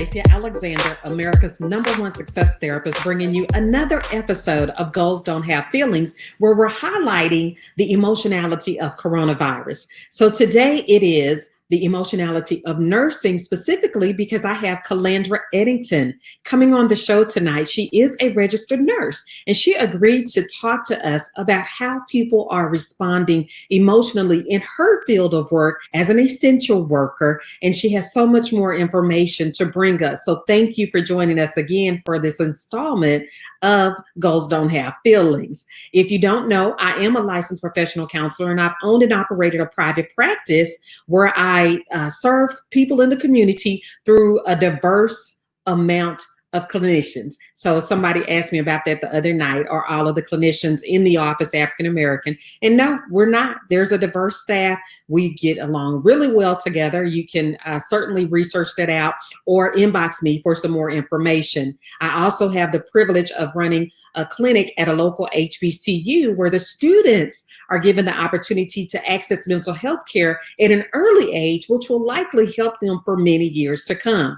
Stacia Alexander, America's #1 success therapist, bringing you another episode of Goals Don't Have Feelings, where we're highlighting the emotionality of coronavirus. So today it is the emotionality of nursing, specifically because I have Calandra Eddington coming on the show tonight. She is a registered nurse, and she agreed to talk to us about how people are responding emotionally in her field of work as an essential worker. And she has so much more information to bring us. So thank you for joining us again for this installment of Goals Don't Have Feelings. If you don't know, I am a licensed professional counselor, and I've owned and operated a private practice where I serve people in the community through a diverse amount of clinicians. So somebody asked me about that the other night, are all of the clinicians in the office African American? And no, we're not. There's a diverse staff. We get along really well together. You can certainly research that out or inbox me for some more information. I also have the privilege of running a clinic at a local HBCU where the students are given the opportunity to access mental health care at an early age, which will likely help them for many years to come.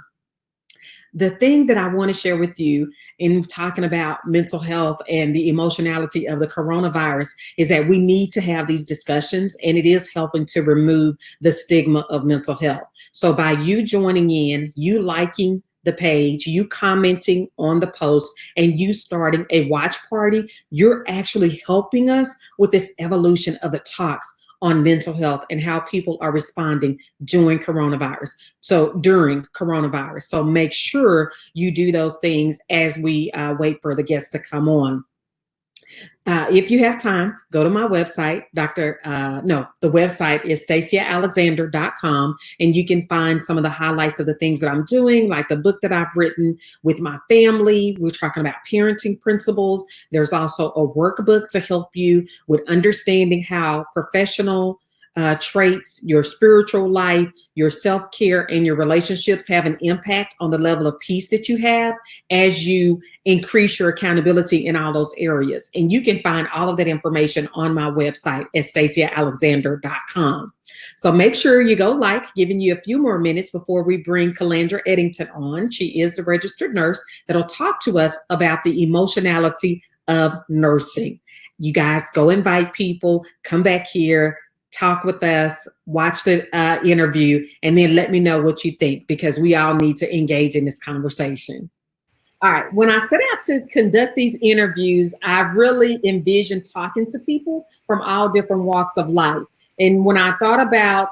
The thing that I want to share with you in talking about mental health and the emotionality of the coronavirus is that we need to have these discussions, and it is helping to remove the stigma of mental health. So by you joining in, you liking the page, you commenting on the post, and you starting a watch party, you're actually helping us with this evolution of the talks on mental health and how people are responding during coronavirus. So make sure you do those things as we wait for the guests to come on. If you have time, go to my website, the website is staciaalexander.com, and you can find some of the highlights of the things that I'm doing, like the book that I've written with my family. We're talking about parenting principles. There's also a workbook to help you with understanding how professional traits, your spiritual life, your self-care, and your relationships have an impact on the level of peace that you have as you increase your accountability in all those areas. And you can find all of that information on my website at staciaalexander.com. So make sure you go giving you a few more minutes before we bring Calandra Eddington on. She is the registered nurse that'll talk to us about the emotionality of nursing. You guys go invite people, come back here, talk with us, watch the interview, and then let me know what you think, because we all need to engage in this conversation. All right, when I set out to conduct these interviews, I really envisioned talking to people from all different walks of life. And when I thought about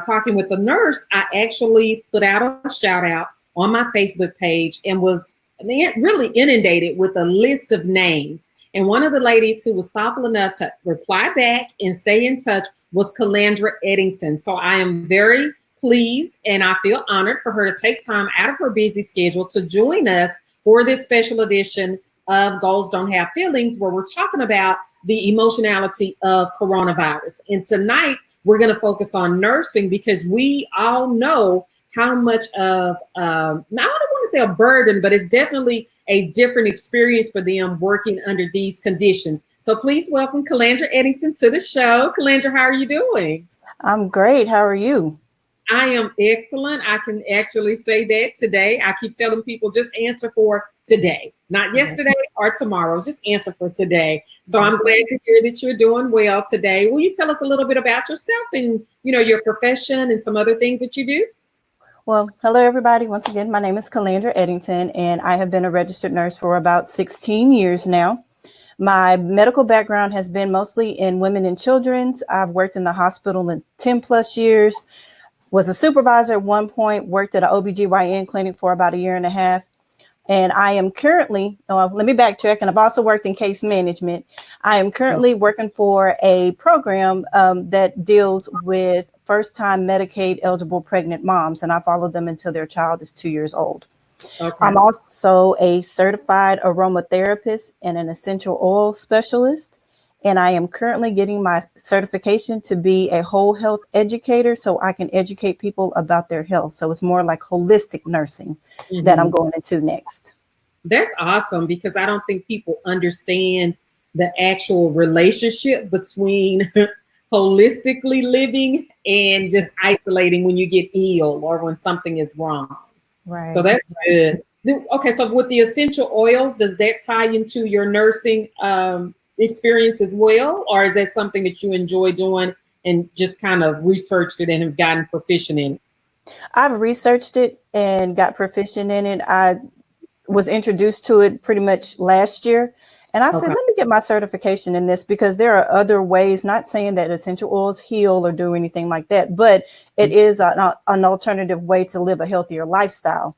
talking with a nurse, I actually put out a shout out on my Facebook page and was really inundated with a list of names. And one of the ladies who was thoughtful enough to reply back and stay in touch was Calandra Eddington. So I am very pleased, and I feel honored for her to take time out of her busy schedule to join us for this special edition of Goals Don't Have Feelings, where we're talking about the emotionality of coronavirus. And tonight we're going to focus on nursing, because we all know how much of, now I don't want to say a burden, but it's definitely a different experience for them working under these conditions. So please welcome Calandra Eddington to the show. Calandra, how are you doing? I'm great. How are you? I am excellent. I can actually say that today. I keep telling people just answer for today, not yesterday or tomorrow, just answer for today. So I'm glad to hear that you're doing well today. Will you tell us a little bit about yourself and, your profession and some other things that you do? Well, hello, everybody. Once again, my name is Calandra Eddington, and I have been a registered nurse for about 16 years now. My medical background has been mostly in women and children's. I've worked in the hospital in 10 plus years, was a supervisor at one point, worked at an OBGYN clinic for about 1.5 years. And I am currently, let me backtrack, and I've also worked in case management. I am currently working for a program that deals with first-time Medicaid eligible pregnant moms, and I follow them until their child is 2 years old. Okay. I'm also a certified aromatherapist and an essential oil specialist, and I am currently getting my certification to be a whole health educator, so I can educate people about their health. So it's more like holistic nursing that I'm going into next. That's awesome, because I don't think people understand the actual relationship between holistically living and just isolating when you get ill or when something is wrong. So Right. that's good. Okay, so with the essential oils, does that tie into your nursing experience as well, or is that something that you enjoy doing and just kind of researched it and have gotten proficient in it? I've researched it and got proficient in it. I was introduced to it pretty much last year. And I said, Okay. let me get my certification in this because there are other ways, not saying that essential oils heal or do anything like that, but it is an alternative way to live a healthier lifestyle.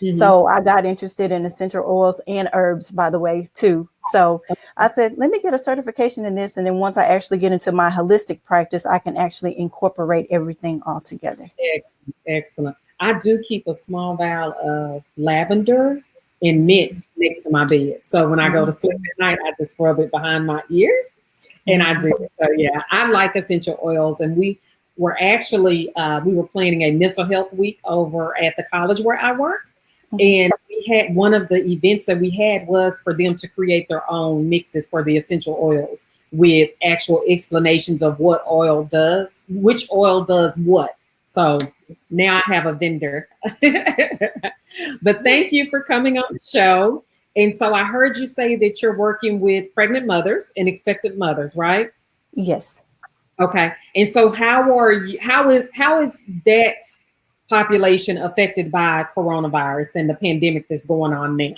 Mm-hmm. So I got interested in essential oils and herbs, by the way, too. So I said, let me get a certification in this. And then once I actually get into my holistic practice, I can actually incorporate everything all together. Excellent. Excellent. I do keep a small vial of lavender and mint next to my bed. So when I go to sleep at night, I just rub it behind my ear and I do it. So yeah, I like essential oils. And we were planning a mental health week over at the college where I work. And we had one of the events that we had was for them to create their own mixes for the essential oils with actual explanations of what oil does, which oil does what. So now I have a vendor. But thank you for coming on the show. And so I heard you say that you're working with pregnant mothers and expectant mothers, right? Yes. Okay. And so how is that population affected by coronavirus and the pandemic that's going on now?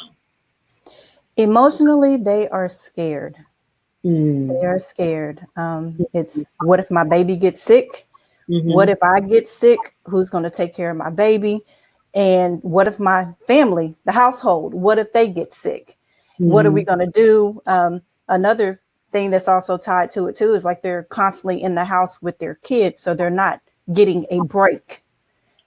Emotionally, they are scared. Mm. They are scared. It's what if my baby gets sick? What Mm-hmm. if I get sick? Who's going to take care of my baby? And what if my family, the household, what if they get sick? What are we Mm-hmm. going to do? Another thing that's also tied to it too is like they're constantly in the house with their kids, so they're not getting a break.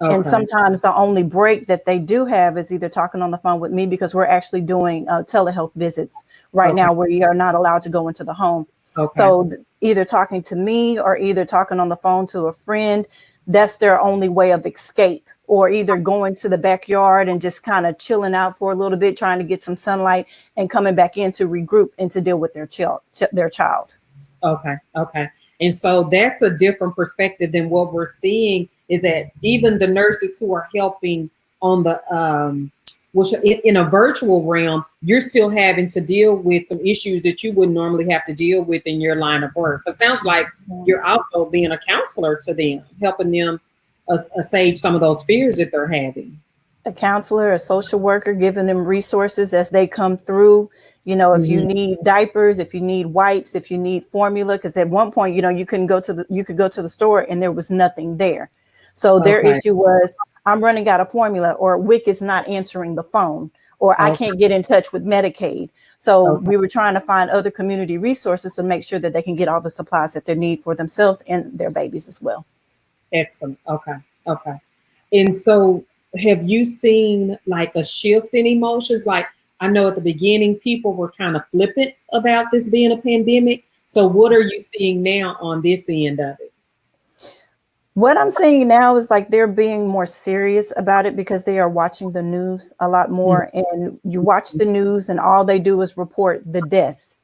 And Okay. sometimes the only break that they do have is either talking on the phone with me because we're actually doing telehealth visits right Okay. now where you are not allowed to go into the home. Okay. So either talking to me or either talking on the phone to a friend, that's their only way of escape, or either going to the backyard and just kind of chilling out for a little bit, trying to get some sunlight and coming back in to regroup and to deal with their child. Okay. Okay. And so that's a different perspective than what we're seeing is that even the nurses who are helping on the which in a virtual realm, you're still having to deal with some issues that you wouldn't normally have to deal with in your line of work. It sounds like you're also being a counselor to them, helping them assuage some of those fears that they're having. A counselor, a social worker, giving them resources as they come through. If you Mm-hmm. need diapers, if you need wipes, if you need formula, because at one point, you could go to the store and there was nothing there. So their Okay. issue was, I'm running out of formula, or WIC is not answering the phone, or I Okay. can't get in touch with Medicaid. So Okay. we were trying to find other community resources to make sure that they can get all the supplies that they need for themselves and their babies as well. Excellent. Okay. Okay. And so have you seen like a shift in emotions? Like I know at the beginning people were kind of flippant about this being a pandemic. So what are you seeing now on this end of it? What I'm seeing now is like they're being more serious about it because they are watching the news a lot more. And you watch the news, and all they do is report the deaths,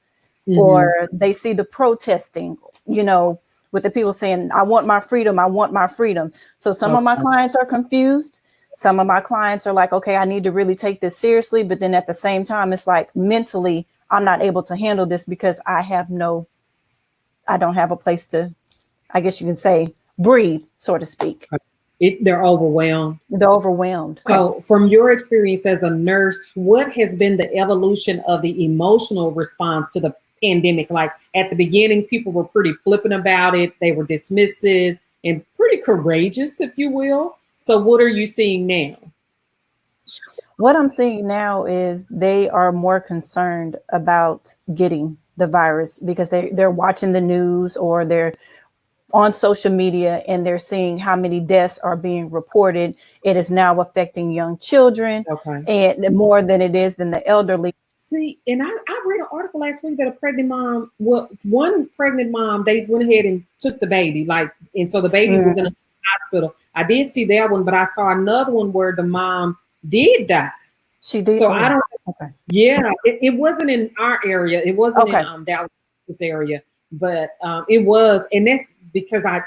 Mm-hmm. or they see the protesting, with the people saying, I want my freedom, I want my freedom. So some of my Okay. clients are confused. Some of my clients are like, okay, I need to really take this seriously. But then at the same time, it's like mentally, I'm not able to handle this because I don't have a place to, I guess you can say, breathe, so to speak. They're overwhelmed. They're overwhelmed. So, from your experience as a nurse, what has been the evolution of the emotional response to the pandemic? Like at the beginning, people were pretty flippant about it, they were dismissive and pretty courageous, if you will. So, what are you seeing now? What I'm seeing now is they are more concerned about getting the virus because they're watching the news or they're on social media and they're seeing how many deaths are being reported. It is now affecting young children Okay. and more than it is than the elderly. See, and I read an article last week that a pregnant mom, well, one pregnant mom, they went ahead and took the baby, like, and so the baby was in a hospital. I did see that one, but I saw another one where the mom did die. She did. So I Oh, don't, okay. yeah, it wasn't in our area. It wasn't in Okay. Dallas area, but it was, and that's because I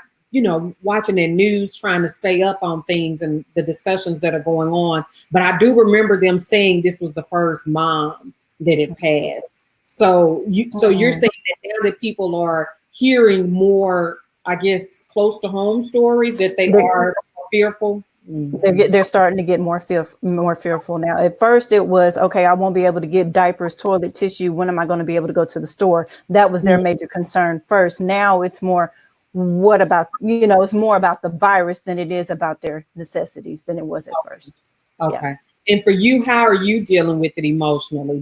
watching the news, trying to stay up on things and the discussions that are going on. But I do remember them saying this was the first mom that had passed. So you're saying that now that people are hearing more, I guess, close to home stories, that they are fearful. They're starting to get more fearful now. At first it was, okay, I won't be able to get diapers, toilet tissue. When am I going to be able to go to the store? That was their major concern first. Now it's more, what about, it's more about the virus than it is about their necessities than it was at first. Okay. Yeah. And for you, how are you dealing with it emotionally?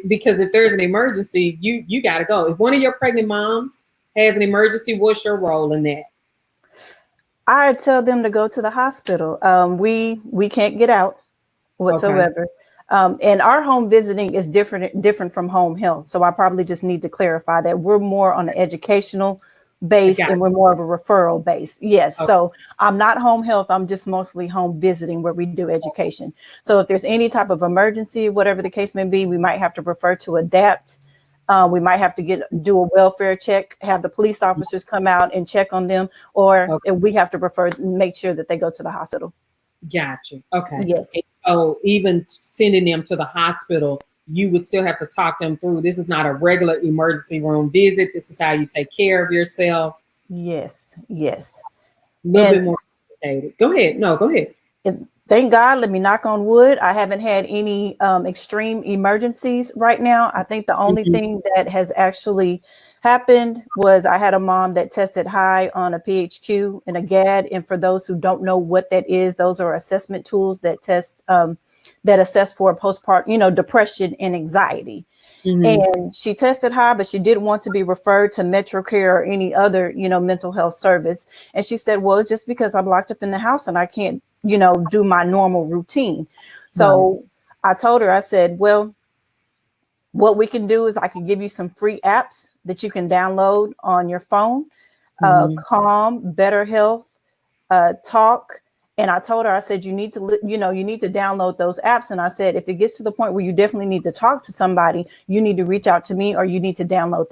Because if there's an emergency, you got to go. If one of your pregnant moms has an emergency, what's your role in that? I tell them to go to the hospital. We can't get out whatsoever. Okay. And our home visiting is different from home health. So I probably just need to clarify that we're more on an educational base and we're more of a referral base. Yes. Okay. So I'm not home health. I'm just mostly home visiting where we do education. So if there's any type of emergency, whatever the case may be, we might have to refer to ADAPT. We might have to do a welfare check, have the police officers come out and check on them, or we have to make sure that they go to the hospital. Gotcha. Okay. Yes. And so even sending them to the hospital, you would still have to talk them through. This is not a regular emergency room visit. This is how you take care of yourself. Yes. Yes. A little bit more complicated. Go ahead. No, go ahead. Thank God, let me knock on wood, I haven't had any extreme emergencies right now. I think the only thing that has actually happened was I had a mom that tested high on a PHQ and a GAD. And for those who don't know what that is, those are assessment tools that that assess for postpartum, depression and anxiety. And she tested high, but she didn't want to be referred to MetroCare or any other, mental health service. And she said, well, it's just because I'm locked up in the house and I can't, do my normal routine. So I told her, I said, well, what we can do is I can give you some free apps that you can download on your phone, Calm, Better Health, Talk. And I told her, I said, you need to download those apps. And I said, if it gets to the point where you definitely need to talk to somebody, you need to reach out to me or you need to download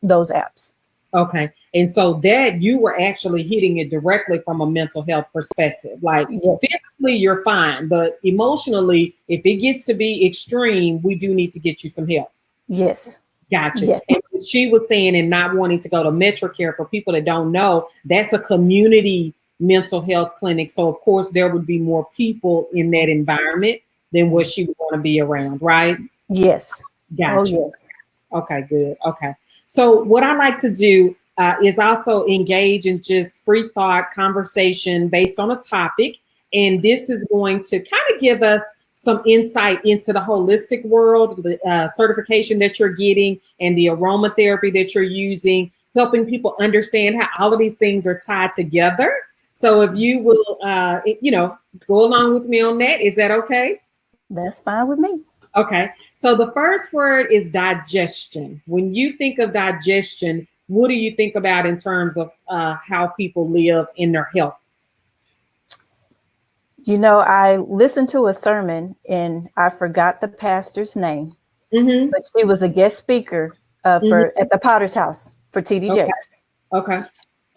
those apps. Okay. And so that you were actually hitting it directly from a mental health perspective. Like physically, you're fine, but emotionally, if it gets to be extreme, we do need to get you some help. Yes. Gotcha. Yes. And what she was saying and not wanting to go to MetroCare, for people that don't know, that's a community mental health clinic. So of course there would be more people in that environment than what she would want to be around, right? Yes. Gotcha. Oh, yes. Okay, good. Okay. So what I like to do is also engage in just free thought conversation based on a topic. And this is going to kind of give us some insight into the holistic world, the certification that you're getting and the aromatherapy that you're using, helping people understand how all of these things are tied together. So if you will, go along with me on that, is that okay? That's fine with me. Okay. So the first word is digestion. When you think of digestion, what do you think about in terms of how people live in their health? I listened to a sermon and I forgot the pastor's name, but she was a guest speaker at the Potter's House for TD Jakes. Okay.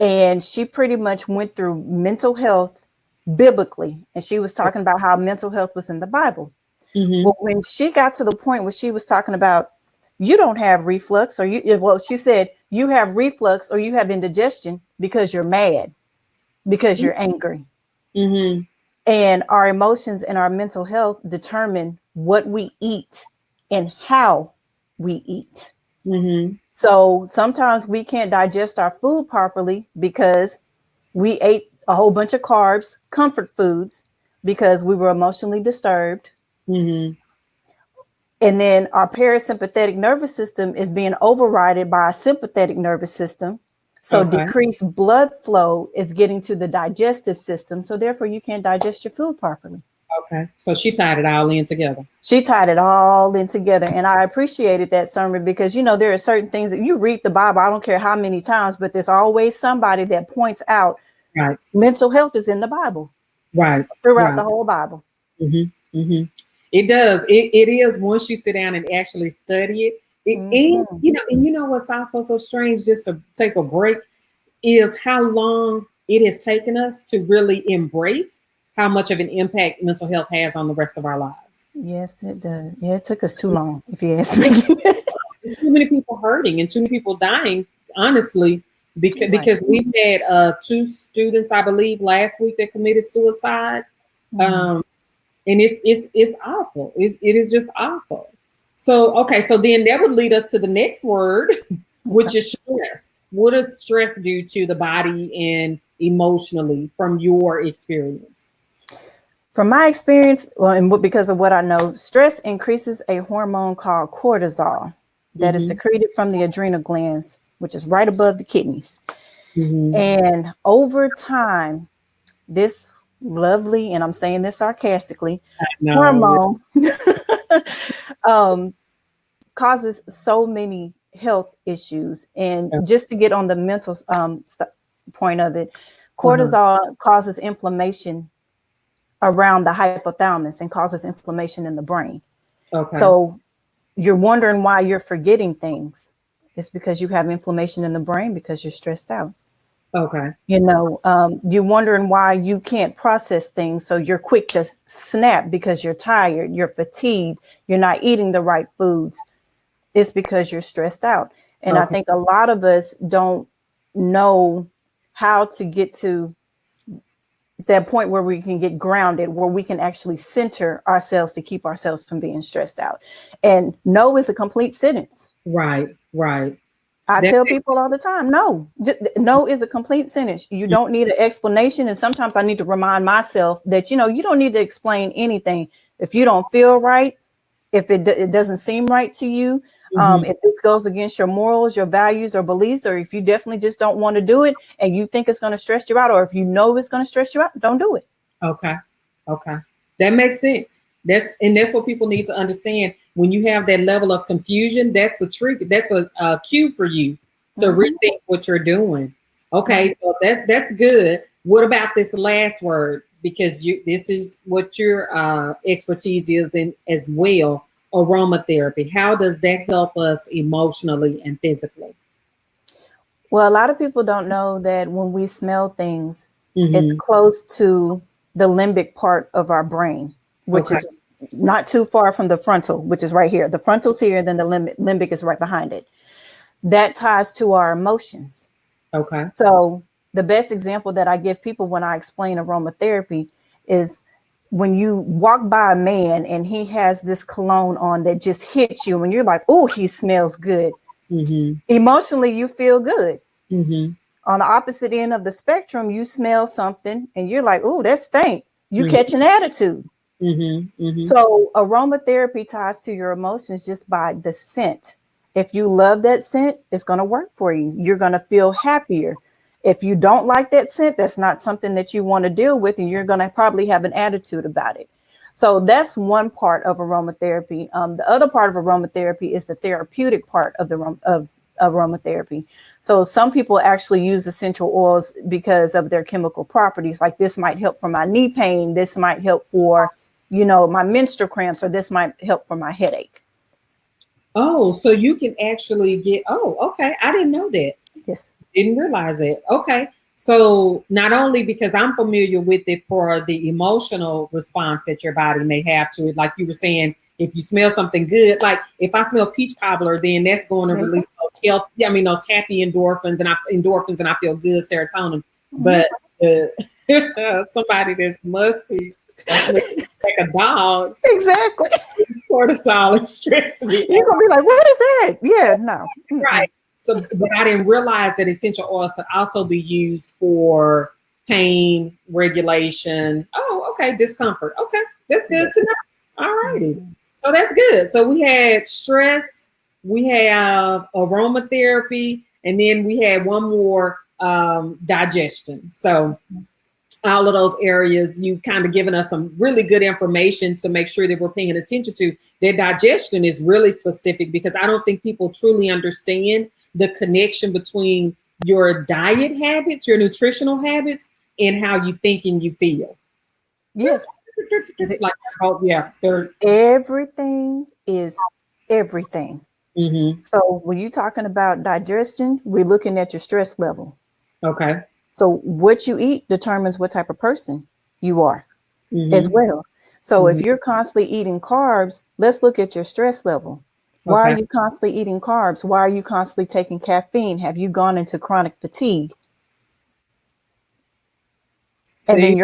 And she pretty much went through mental health biblically. And she was talking about how mental health was in the Bible. But when she got to the point where she was talking about, you don't have reflux she said, you have reflux or you have indigestion because you're mad, because you're angry. And our emotions and our mental health determine what we eat and how we eat. So sometimes we can't digest our food properly because we ate a whole bunch of carbs, comfort foods, because we were emotionally disturbed. And then our parasympathetic nervous system is being overridden by our sympathetic nervous system. So decreased blood flow is getting to the digestive system. So therefore you can't digest your food properly. Okay. So she tied it all in together. She tied it all in together. And I appreciated that sermon because, there are certain things that you read the Bible, I don't care how many times, but there's always somebody that points out mental health is in the Bible. Right. Throughout the whole Bible. It does. It is once you sit down and actually study it. And what's also so strange, just to take a break, is how long it has taken us to really embrace how much of an impact mental health has on the rest of our lives. Yes, it does. Yeah, it took us too long, if you ask me. Too many people hurting and too many people dying, honestly, because Right. we've had two students, I believe, last week that committed suicide. Mhm. Um, and it's awful. It is just awful. So okay, so then that would lead us to the next word, Okay. which is stress. What does stress do to the body and emotionally from your experience? From my experience, well, and because of what I know, stress increases a hormone called cortisol that is Mm-hmm. secreted from the adrenal glands, which is right above the kidneys. Mm-hmm. And over time, this lovely, and I'm saying this sarcastically, No. hormone um, causes so many health issues. And just to get on the mental point of it, Uh-huh. cortisol causes inflammation around the hypothalamus and causes inflammation in the brain. Okay. So you're wondering why you're forgetting things. It's because you have inflammation in the brain because you're stressed out. Okay. You're wondering why you can't process things. So you're quick to snap because you're tired, you're fatigued, you're not eating the right foods. It's because you're stressed out. And I Okay. think a lot of us don't know how to get to that point where we can get grounded, where we can actually center ourselves to keep ourselves from being stressed out. And no is a complete sentence. Right. Right. I That tell people all the time, no, no is a complete sentence. You don't need an explanation. And sometimes I need to remind myself that, you don't need to explain anything. If you don't feel right, if it doesn't seem right to you, mm-hmm. if it goes against your morals, your values or beliefs, or if you definitely just don't want to do it and you think it's going to stress you out, or if you know it's going to stress you out, don't do it. Okay. Okay. That makes sense. That's what people need to understand. When you have that level of confusion, that's a trick. That's a cue for you to Mhm. rethink what you're doing. Okay, Right. so that's good. What about this last word? Because this is what your expertise is in as well. Aromatherapy. How does that help us emotionally and physically? Well, a lot of people don't know that when we smell things, it's Mm-hmm. close to the limbic part of our brain, which Okay. is not too far from the frontal, which is right here. The frontal's here, then the limbic is right behind it. That ties to our emotions. Okay. So the best example that I give people when I explain aromatherapy is when you walk by a man and he has this cologne on that just hits you and you're like, oh, he smells good. Mm-hmm. Emotionally, you feel good. Mm-hmm. On the opposite end of the spectrum, you smell something and you're like, oh, that stink. You Mm-hmm. catch an attitude. Mm-hmm. Mm-hmm. So aromatherapy ties to your emotions just by the scent. If you love that scent, it's going to work for you. You're going to feel happier. If you don't like that scent, that's not something that you want to deal with, and you're going to probably have an attitude about it. So that's one part of aromatherapy. The other part of aromatherapy is the therapeutic part of of aromatherapy. So some people actually use essential oils because of their chemical properties. Like this might help for my knee pain. This might help for my menstrual cramps, or this might help for my headache. Oh, so you can actually get, oh, okay. I didn't know that. Yes. Didn't realize it. Okay. So not only because I'm familiar with it for the emotional response that your body may have to it, like you were saying, if you smell something good, like if I smell peach cobbler, then that's going to There you go. release those health, I mean those happy endorphins and I feel good, serotonin. Mhm. But somebody that's musty or smells like a dog, Exactly. cortisol and stress me You're out. gonna be like, what is that? Yeah, no. Right. Mm-mm. So, but I didn't realize that essential oils could also be used for pain regulation. Oh, okay. Discomfort. Okay. That's good Yeah. to know. All righty. Mhm. So that's good. So we had stress, we have aromatherapy, and then we had one more digestion. So all of those areas, you kind of given us some really good information to make sure that we're paying attention to. Their digestion is really specific because I don't think people truly understand the connection between your diet habits, your nutritional habits, and how you think and you feel. Yes. The- Like, oh yeah, they're everything is everything. mm-hmm, So when you're talking about digestion, we're looking at your stress level. Okay. So what you eat determines what type of person you are as well. So if you're constantly eating carbs, let's look at your stress level. Why are Okay. you constantly eating carbs? Why are you constantly taking caffeine? Have you gone into chronic fatigue? And See?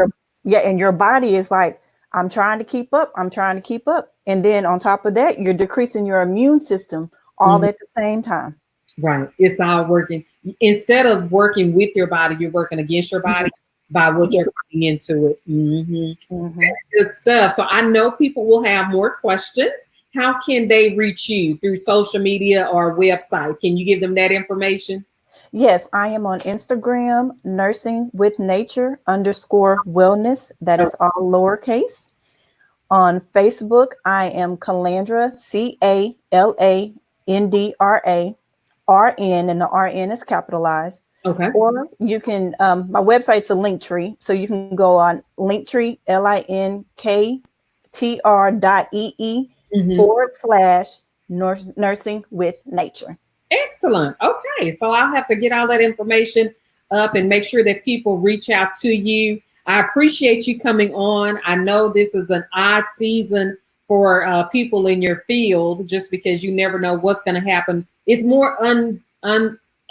then your body is like, I'm trying to keep up. I'm trying to keep up. And then on top of that, you're decreasing your immune system all Mhm. at the same time. Right. It's all working. Instead of working with your body, you're working against your body by what Yes. you're putting into it. Mhm. That's good stuff. So I know people will have more questions. How can they reach you through social media or website? Can you give them that information? Yes, I am on Instagram, nursing with nature _wellness. That Oh, is all lowercase. On Facebook, I am Calandra, CALANDRA, RN, and the RN is capitalized. okay. Or you can, my website's a link tree. So you can go on Linktree, linktr.ee Mhm. / nursing with nature. Excellent. Okay. So I'll have to get all that information up and make sure that people reach out to you. I appreciate you coming on. I know this is an odd season for people in your field just because you never know what's going to happen. It's more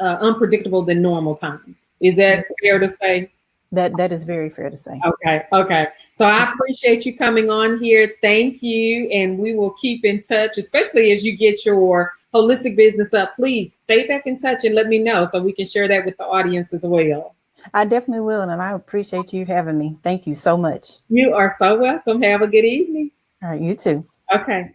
unpredictable than normal times. Is that fair to say? That is very fair to say. Okay, okay. So I appreciate you coming on here. Thank you. And we will keep in touch, especially as you get your holistic business up. Please stay back in touch and let me know so we can share that with the audience as well. I definitely will, and I appreciate you having me. Thank you so much. You are so welcome. Have a good evening. All right, you too. Okay.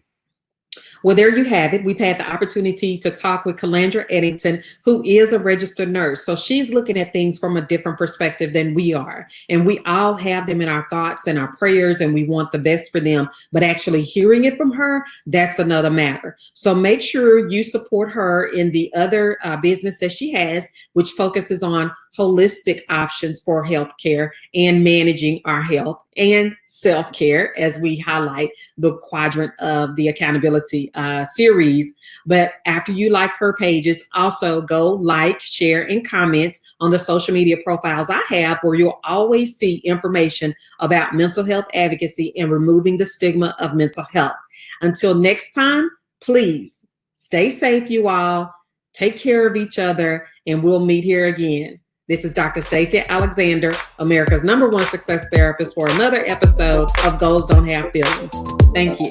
Well, there you have it. We've had the opportunity to talk with Calandra Eddington, who is a registered nurse. So she's looking at things from a different perspective than we are. And we all have them in our thoughts and our prayers, and we want the best for them. But actually hearing it from her, that's another matter. So make sure you support her in the other business that she has, which focuses on holistic options for healthcare and managing our health and self-care, as we highlight the quadrant of the accountability series. But after you like her pages, also go like, share, and comment on the social media profiles I have, where you'll always see information about mental health advocacy and removing the stigma of mental health. Until next time, please stay safe, you all. Take care of each other, and we'll meet here again. This is Dr. Stacia Alexander, America's #1 success therapist, for another episode of Goals Don't Have Feelings. Thank you.